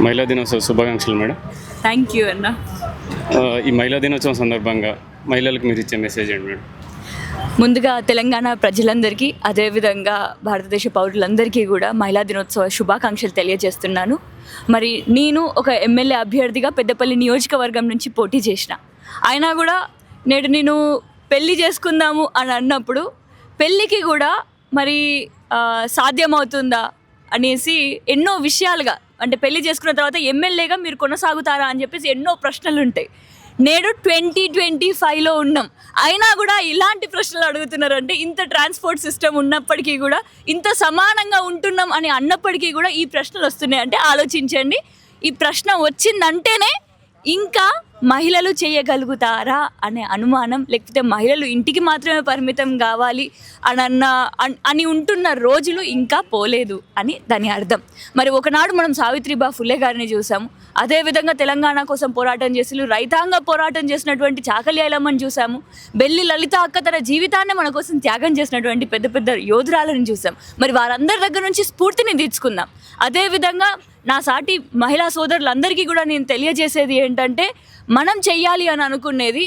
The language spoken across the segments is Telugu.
మహిళా దినోత్సవ శుభాకాంక్షలు మేడం. థ్యాంక్ యూ అన్న. ఈ మహిళా దినోత్సవం సందర్భంగా మహిళలకు మీరు ఇచ్చే మెసేజ్ ఏంటి మేడం? ముందుగా తెలంగాణ ప్రజలందరికీ, అదేవిధంగా భారతదేశ పౌరులందరికీ కూడా మహిళా దినోత్సవ శుభాకాంక్షలు తెలియజేస్తున్నాను. మరి నేను ఒక ఎమ్మెల్యే అభ్యర్థిగా పెద్దపల్లి నియోజకవర్గం నుంచి పోటీ చేసిన, అయినా కూడా నేడు నేను పెళ్ళి చేసుకుందాము అని అన్నప్పుడు పెళ్ళికి కూడా మరి సాధ్యమవుతుందా అనేసి ఎన్నో విషయాలుగా, అంటే పెళ్లి చేసుకున్న తర్వాత ఎమ్మెల్యేగా మీరు కొనసాగుతారా అని చెప్పేసి ఎన్నో ప్రశ్నలు ఉంటాయి. నేడు 2025లో ఉన్నాం, అయినా కూడా ఇలాంటి ప్రశ్నలు అడుగుతున్నారంటే ఇంత ట్రాన్స్పోర్ట్ సిస్టమ్ ఉన్నప్పటికీ కూడా, ఇంత సమానంగా ఉంటున్నాం అని అన్నప్పటికీ కూడా ఈ ప్రశ్నలు వస్తున్నాయి అంటే ఆలోచించండి. ఈ ప్రశ్న వచ్చిందంటేనే ఇంకా మహిళలు చేయగలుగుతారా అనే అనుమానం, లేకపోతే మహిళలు ఇంటికి మాత్రమే పరిమితం కావాలి అని ఉంటున్న రోజులు ఇంకా పోలేదు అని దాని అర్థం. మరి ఒకనాడు మనం సావిత్రిబా ఫులే గారిని చూసాము, అదేవిధంగా తెలంగాణ కోసం పోరాటం చేసి రైతాంగ పోరాటం చేసినటువంటి చాకలి ఐలమ్మని చూసాము, బెల్లి లలిత అక్క తన జీవితాన్ని మన కోసం త్యాగం చేసినటువంటి పెద్ద పెద్ద యోధురాలను చూసాం. మరి వారందరి దగ్గర నుంచి స్ఫూర్తిని తీసుకుందాం. అదేవిధంగా నా సాటి మహిళా సోదరులందరికీ కూడా నేను తెలియజేసేది ఏంటంటే, మనం చెయ్యాలి అని అనుకునేది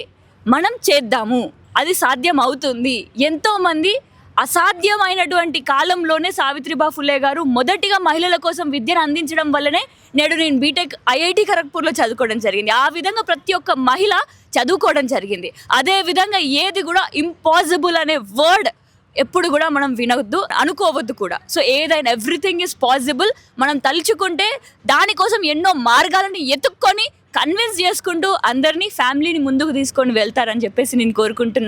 మనం చేద్దాము, అది సాధ్యం అవుతుంది. ఎంతోమంది అసాధ్యమైనటువంటి కాలంలోనే సావిత్రిబా ఫులే గారు మొదటిగా మహిళల కోసం విద్యను అందించడం వల్లనే నేడు నేను బీటెక్ ఐఐటి ఖరగ్పూర్లో చదువుకోవడం జరిగింది. ఆ విధంగా ప్రతి ఒక్క మహిళ చదువుకోవడం జరిగింది. అదేవిధంగా ఏది కూడా ఇంపాసిబుల్ అనే వర్డ్ ఎప్పుడు కూడా మనం వినవద్దు, అనుకోవద్దు కూడా. సో ఏదైనా ఎవ్రీథింగ్ ఈజ్ పాసిబుల్. మనం తలుచుకుంటే దానికోసం ఎన్నో మార్గాలను ఎత్తుక్కొని కన్విన్స్ చేసుకుంటూ అందరినీ, ఫ్యామిలీని ముందుకు తీసుకొని వెళ్తారని చెప్పేసి నేను కోరుకుంటున్నాను.